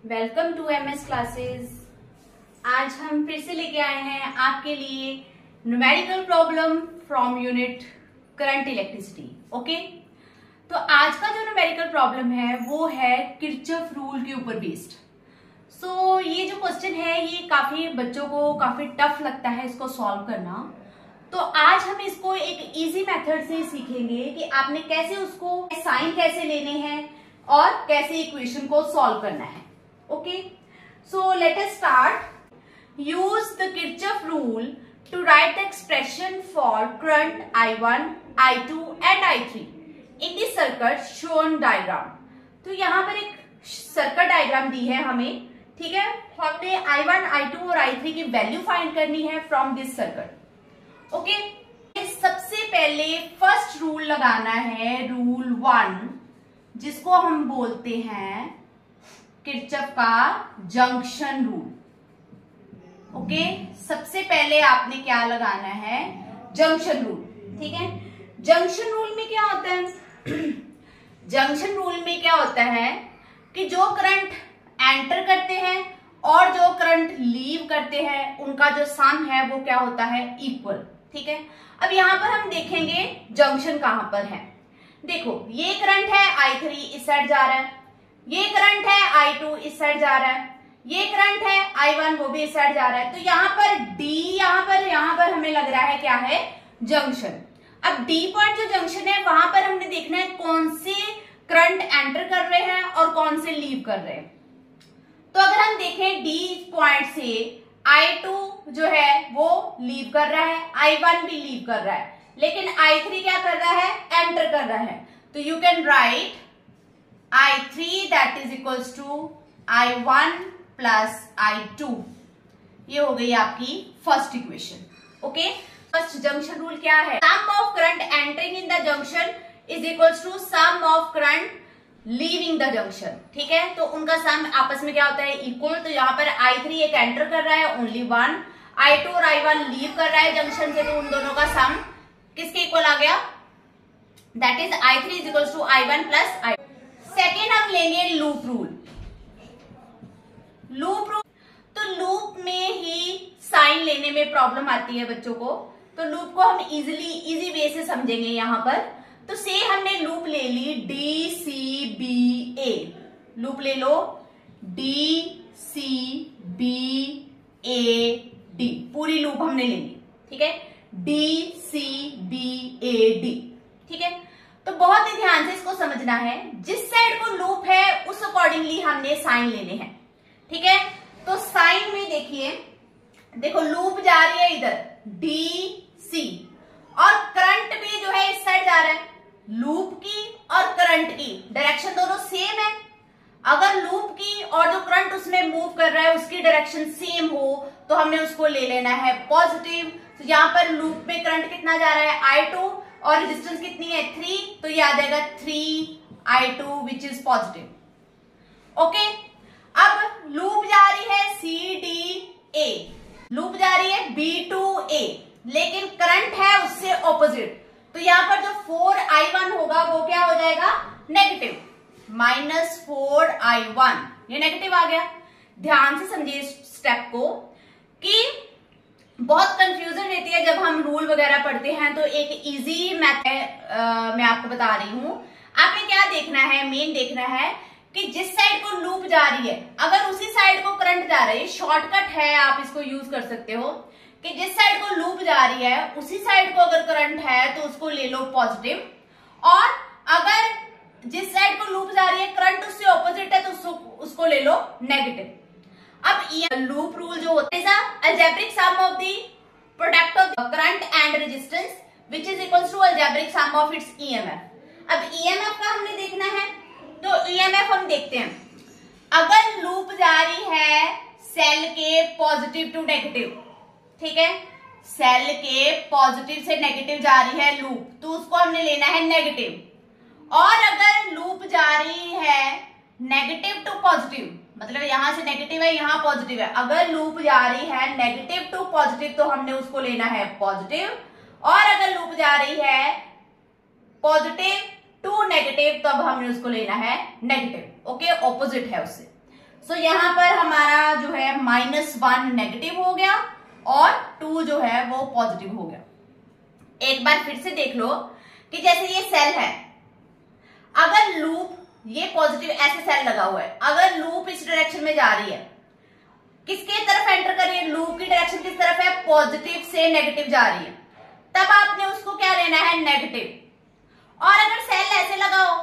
Welcome to MS classes. आज हम फिर से लेके आए हैं आपके लिए numerical problem from unit current electricity. Okay, तो आज का जो न्यूमेरिकल प्रॉब्लम है वो है किरचॉफ रूल के ऊपर बेस्ड। सो ये जो क्वेश्चन है ये काफी बच्चों को काफी टफ लगता है इसको सॉल्व करना। तो आज हम इसको एक इजी मेथड से सीखेंगे कि आपने कैसे उसको साइन कैसे लेने हैं और कैसे इक्वेशन को सॉल्व करना है। Okay, so let us start. Use the Kirchhoff rule to write the expression for current I1, I2 and I3 in this circuit shown diagram. तो यहाँ पर एक सर्किट डायग्राम दी है हमें, ठीक है। हमने I1, I2 और I3 की वैल्यू फाइंड करनी है फ्रॉम दिस सर्किट। ओके, सबसे पहले फर्स्ट रूल लगाना है, रूल 1, जिसको हम बोलते हैं किरचॉफ का जंक्शन रूल। ओके, सबसे पहले आपने क्या लगाना है, जंक्शन रूल, ठीक है। जंक्शन रूल में क्या होता है जंक्शन रूल में क्या होता है कि जो करंट एंटर करते हैं और जो करंट लीव करते हैं उनका जो सम है वो क्या होता है, इक्वल, ठीक है। अब यहां पर हम देखेंगे जंक्शन कहां पर है। देखो, ये करंट है I3 इस साइड जा रहा है, ये करंट है I2 इस साइड जा रहा है, ये करंट है I1 वो भी इस साइड जा रहा है। तो यहाँ पर D, यहाँ पर हमें लग रहा है क्या है, जंक्शन। अब D पॉइंट जो जंक्शन है वहां पर हमने देखना है कौन से करंट एंटर कर रहे हैं और कौन से लीव कर रहे हैं। तो अगर हम देखें D पॉइंट से I2 जो है वो लीव कर रहा है, I1 भी लीव कर रहा है, लेकिन I3 क्या कर रहा है, एंटर कर रहा है। तो you can write I3 that is equals to I1 plus I2। ये हो गई आपकी first equation. Okay, first junction rule क्या है, sum of current entering in the junction is equals to sum of current leaving the junction, ठीक है। तो उनका सम आपस में क्या होता है, इक्वल। तो यहाँ पर I3 एक एंटर कर रहा है, ओनली 1, I2 और I1 लीव कर रहा है जंक्शन से, तो उन दोनों का सम किसके इक्वल आ गया, that is I3 is equals to I1 plus I2। Second हम लेंगे लूप रूल। लूप रूल, तो लूप में ही साइन लेने में प्रॉब्लम आती है बच्चों को, तो लूप को हम इजी वे से समझेंगे यहाँ पर। तो से हमने लूप ले ली DCBA, लूप ले लो DCBAD, पूरी लूप हमने ले ली, ठीक है, DCBAD, ठीक है। तो बहुत ही ध्यान से इसको समझना है, जिस साइड को लूप है उस अकॉर्डिंगली हमने साइन लेने हैं, ठीक है। तो साइन में देखिए, देखो लूप जा रही है इधर DC और करंट भी जो है इस साइड जा रहा है। लूप की और करंट की डायरेक्शन दोनों सेम है। अगर लूप की और जो करंट उसमें मूव कर रहा है उसकी डायरेक्शन सेम हो तो हमने उसको ले लेना है पॉजिटिव। तो यहाँ पर लूप में करंट कितना जा रहा है, I2, और रेजिस्टेंस कितनी है, 3, तो ये आ जाएगा 3I2 which is positive. Okay, अब लूप जा रही है CDA, लूप जा रही है B2A, लेकिन करंट है उससे ऑपोजिट। तो यहाँ पर जो 4I1 होगा वो क्या हो जाएगा, नेगेटिव, -4I1, ये नेगेटिव आ गया। ध्यान से समझिए इस स्टेप को कि बहुत कंफ्यूजन रहती है जब हम रूल वगैरह पढ़ते हैं। तो एक इजी मेथड मैं आपको बता रही हूं। आपने क्या देखना है, मेन देखना है कि जिस साइड को लूप जा रही है अगर उसी साइड को करंट जा रही है, शॉर्टकट है आप इसको यूज कर सकते हो कि जिस साइड को लूप जा रही है उसी साइड को अगर करंट है तो उसको ले लो पॉजिटिव, और अगर जिस साइड को लूप जा रही है करंट उससे ऑपोजिट है तो उसको ले लो नेगेटिव। अब ये लूप रूल जो होता है algebraic sum of the product of current and resistance which is equals to algebraic sum of its EMF। अब EMF का हमने देखना है, तो EMF हम देखते हैं। अगर लूप जा रही है सेल के पॉजिटिव टू नेगेटिव, ठीक है, सेल के पॉजिटिव से नेगेटिव जा रही है लूप, तो उसको हमने लेना है नेगेटिव। और अगर लूप जा रही है नेगेटिव टू पॉजिटिव, मतलब यहां से नेगेटिव है यहां पॉजिटिव है, अगर लूप जा रही है नेगेटिव टू पॉजिटिव तो हमने उसको लेना है पॉजिटिव, और अगर लूप जा रही है पॉजिटिव टू नेगेटिव तब हमने उसको लेना है नेगेटिव। ओके, ऑपोजिट है उससे। सो यहाँ पर हमारा जो है -1 नेगेटिव हो गया और 2 जो है वो पॉजिटिव हो गया। एक बार फिर से देख लो कि जैसे ये सेल है, अगर लूप ये पॉजिटिव ऐसे सेल लगा हुआ है, अगर लूप इस डायरेक्शन में जा रही है, किसके तरफ एंटर कर रही है, लूप की डायरेक्शन किस तरफ है, पॉजिटिव से नेगेटिव जा रही है, तब आपने उसको क्या लेना है, नेगेटिव। और अगर सेल ऐसे लगा हो,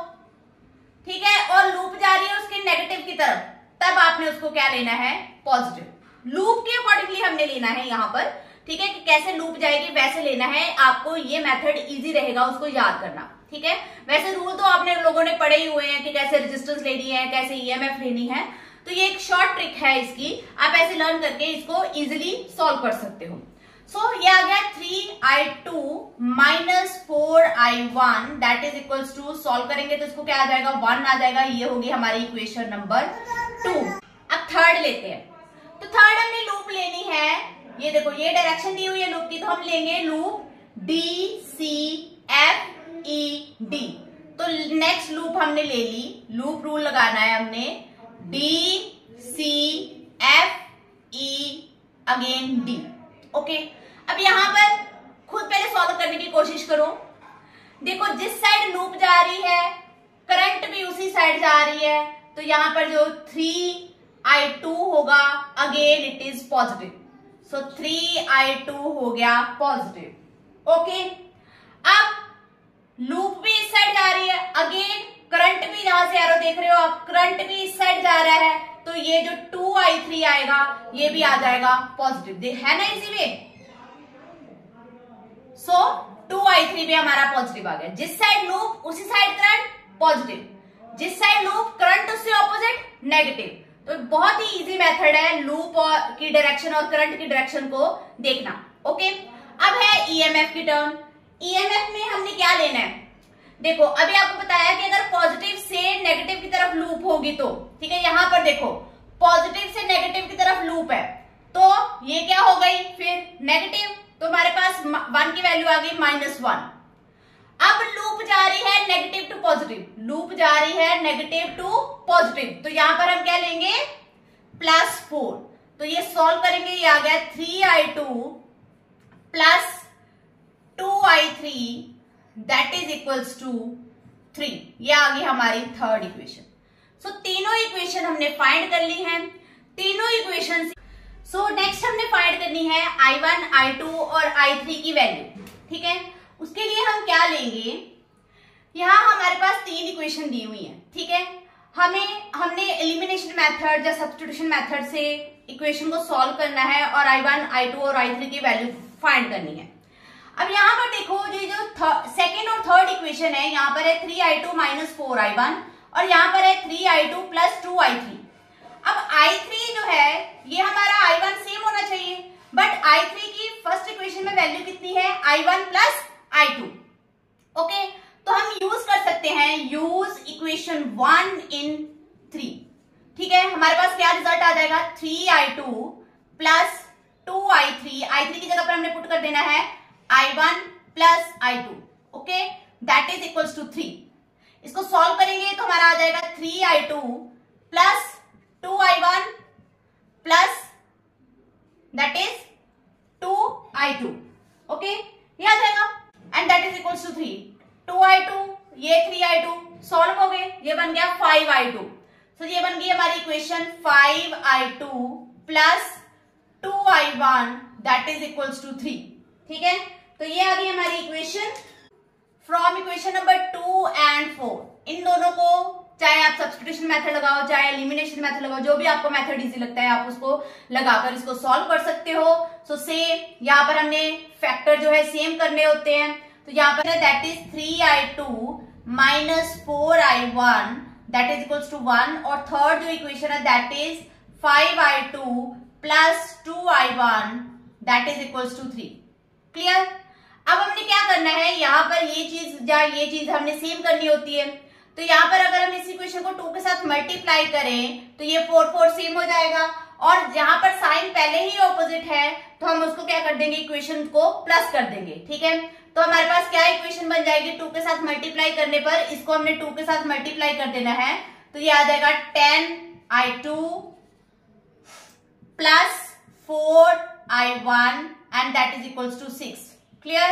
ठीक है, और लूप जा रही है उसके नेगेटिव की तरफ, तब आपने उसको क्या लेना है, पॉजिटिव। लूप के अकॉर्डिंगली हमने लेना है यहाँ पर, ठीक है, कि कैसे लूप जाएगी वैसे लेना है आपको। ये मेथड इजी रहेगा उसको याद करना, ठीक है। वैसे रूल तो आपने लोगों ने पढ़े ही हुए हैं कि कैसे रेजिस्टेंस लेनी है, कैसे ईएमएफ लेनी है, तो ये एक शॉर्ट ट्रिक है इसकी, आप ऐसे लर्न करके इसको इजिली सॉल्व कर सकते हो। सो ये आ गया 3i2 - 4i1 that is equals to, solve करेंगे तो इसको क्या आ जाएगा, 1 आ जाएगा। ये होगी हमारी इक्वेशन नंबर 2। अब थर्ड लेते हैं, तो थर्ड हमने लूप लेनी है, ये देखो ये डायरेक्शन दी हुई है लूप की, तो हम लेंगे लूप DCFED। तो नेक्स्ट लूप हमने ले ली, लूप रूल लगाना है हमने, DCFE अगेन D। ओके, अब यहां पर खुद पहले सॉल्व करने की कोशिश करो। देखो जिस साइड लूप जा रही है करंट भी उसी साइड जा रही है, तो यहां पर जो 3i2 होगा again it is positive, so 3i2 हो गया पॉजिटिव। ओके, अब लूप भी इस साइड जा रही है, अगेन करंट भी जहां से एरो देख रहे हो आप, करंट भी इस साइड जा रहा है, तो ये जो 2i3 आएगा ये भी आ जाएगा पॉजिटिव, है ना इजी वे। सो 2i3 भी हमारा पॉजिटिव आ गया। जिस साइड लूप उसी साइड करंट पॉजिटिव, जिस साइड लूप करंट उससे ऑपोजिट नेगेटिव। तो बहुत ही इजी मेथड है लूप की डायरेक्शन और करंट की डायरेक्शन को देखना। ओके, अब है ईएमएफ की टर्म। ईएमएफ में हमने क्या लेना है, देखो अभी आपको बताया कि अगर पॉजिटिव से नेगेटिव की तरफ लूप होगी तो, ठीक है, यहां पर देखो पॉजिटिव से नेगेटिव की तरफ लूप है, तो ये क्या हो गई फिर नेगेटिव, तो हमारे पास 1 की वैल्यू आ गई -1। अब लूप जा रही है नेगेटिव टू पॉजिटिव, लूप जा रही है नेगेटिव टू पॉजिटिव, तो यहां पर हम क्या लेंगे, +4। तो ये सॉल्व करेंगे, ये आ गया 3i2 + 2i3 that is equals to 3। ये आ गई हमारी थर्ड इक्वेशन। सो तीनों इक्वेशन हमने फाइंड कर ली हैं, तीनों इक्वेशन। सो नेक्स्ट हमने फाइंड करनी है i1, i2 और i3 की वैल्यू, ठीक है। उसके लिए हम क्या लेंगे, यहां हमारे पास 3 इक्वेशन दी हुई है, ठीक है। हमने एलिमिनेशन मेथड या सब्स्टिट्यूशन मेथड से इक्वेशन को सॉल्व करना है और i1, i2 और i3 की वैल्यू फाइंड करनी है। अब यहाँ पर देखो जो सेकेंड और थर्ड इक्वेशन है, यहाँ पर है 3i2 - 4i1 और यहाँ पर है 3i2 + 2i3। अब i3 जो है ये हमारा i1 सेम होना चाहिए, बट i3 की फर्स्ट इक्वेशन में वैल्यू कितनी है, i1 + i2। ओके, तो हम यूज कर सकते हैं, यूज इक्वेशन 1 in 3, ठीक है। हमारे पास क्या रिजल्ट आ जाएगा, 3i2 + 2i3, i3 की जगह पर हमने पुट कर देना है i1 + i2, okay, that is equals to 3। इसको सॉल्व करेंगे तो हमारा आ जाएगा 3i2 + 2i1 plus that is 2i2, okay, ये आ जाएगा and that is equals to 3। 2i2 ये 3i2 सॉल्व हो गए, ये बन गया 5i2। तो ये बन गई हमारी equation 5i2 + 2i1 that is equals to 3, ठीक है। तो ये आ गई हमारी equation from equation number 2 and 4। इन दोनों को चाहे आप सब्स्टिट्यूशन मेथड लगाओ चाहे एलिमिनेशन मेथड लगाओ, जो भी आपको मेथड इजी लगता है आप उसको लगाकर इसको सॉल्व कर सकते हो। सो सेम यहाँ पर हमने फैक्टर जो है सेम करने होते हैं, तो यहाँ पर that is 3i2 - 4i1 that is equals to 1 और थर्ड जो इक्वेशन है that is 5i2 + 2i1 that is equals to 3। Clear. अब हमने क्या करना है, यहाँ पर ये चीज या ये चीज हमने सेम करनी होती है, तो यहाँ पर अगर हम इस इक्वेशन को 2 के साथ मल्टीप्लाई करें तो ये 4 सेम हो जाएगा, और जहां पर साइन पहले ही ऑपोजिट है तो हम उसको क्या कर देंगे, इक्वेशन को प्लस कर देंगे, ठीक है। तो हमारे पास क्या इक्वेशन बन जाएगी, 2 के साथ मल्टीप्लाई करने पर इसको हमने 2 के साथ मल्टीप्लाई कर देना है, तो ये आ जाएगा 10i2 plus 4i1 and that is equals to 6। Clear?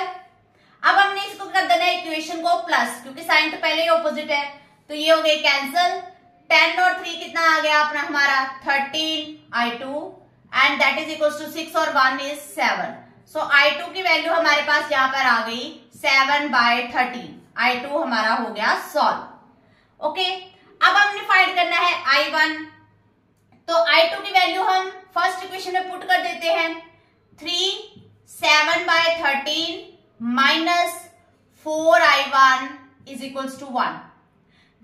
अब हमने इसको कर देना है इक्वेशन को प्लस, क्योंकि साइन तो पहले ही ऑपोजिट है, तो ये हो गए कैंसल। 10 और 3 कितना आ गया अपना हमारा 13i2 and that is equals to 6 और 1 इज 7। सो i2 की वैल्यू हमारे पास यहाँ पर आ गई 7/13। i2 हमारा हो गया सॉल्व। ओके, अब हमने फाइंड करना है i1। तो i2 की वैल्यू हम फर्स्ट इक्वेशन में पुट कर देते हैं। 7/13 minus 4i1 is equals to 1।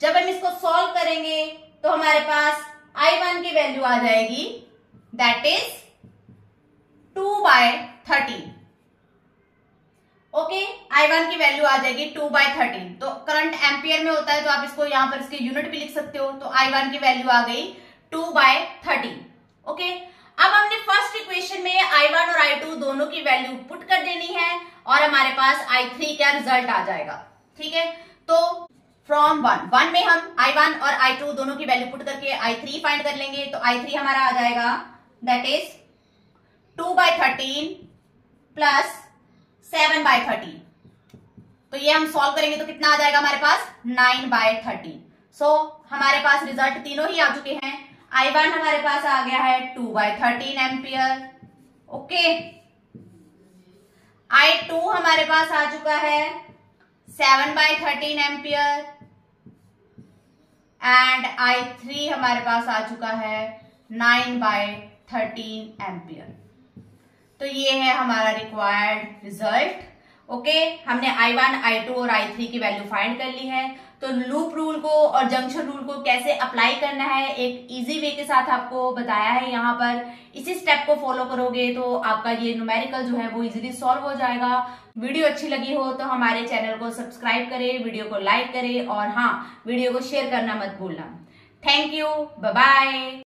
जब हम इसको सॉल्व करेंगे तो हमारे पास i1 की वैल्यू आ जाएगी दैट इज 2/13। ओके, i1 की वैल्यू आ जाएगी 2/13। तो करंट एम्पियर में होता है, तो आप इसको यहां पर इसके यूनिट भी लिख सकते हो। तो i1 की वैल्यू आ गई 2/13। ओके, अब हमने फर्स्ट इक्वेशन में i1 और i2 दोनों की वैल्यू पुट कर देनी है और हमारे पास i3 का रिजल्ट आ जाएगा। ठीक है, तो फ्रॉम 1 में हम i1 और i2 दोनों की वैल्यू पुट करके i3 फाइंड कर लेंगे। तो i3 हमारा आ जाएगा दैट इज 2/13 प्लस 7/13। तो ये हम सॉल्व करेंगे तो कितना आ जाएगा हमारे पास 9/13। सो हमारे पास रिजल्ट तीनों ही आ चुके हैं। i1 हमारे पास आ गया है 2/13 एम्पियर। ओके, i2 हमारे पास आ चुका है 7/13 एम्पियर एंड i3 हमारे पास आ चुका है 9/13 एम्पियर। तो ये है हमारा रिक्वायर्ड रिजल्ट। ओके, हमने i1, i2 और i3 की वैल्यू फाइंड कर ली है। तो लूप रूल को और जंक्शन रूल को कैसे अप्लाई करना है एक इजी वे के साथ आपको बताया है यहाँ पर। इसी स्टेप को फॉलो करोगे तो आपका ये न्यूमेरिकल जो है वो इजीली सॉल्व हो जाएगा। वीडियो अच्छी लगी हो तो हमारे चैनल को सब्सक्राइब करें, वीडियो को लाइक करें और हाँ, वीडियो को शेयर करना मत भूलना। Thank you, bye bye.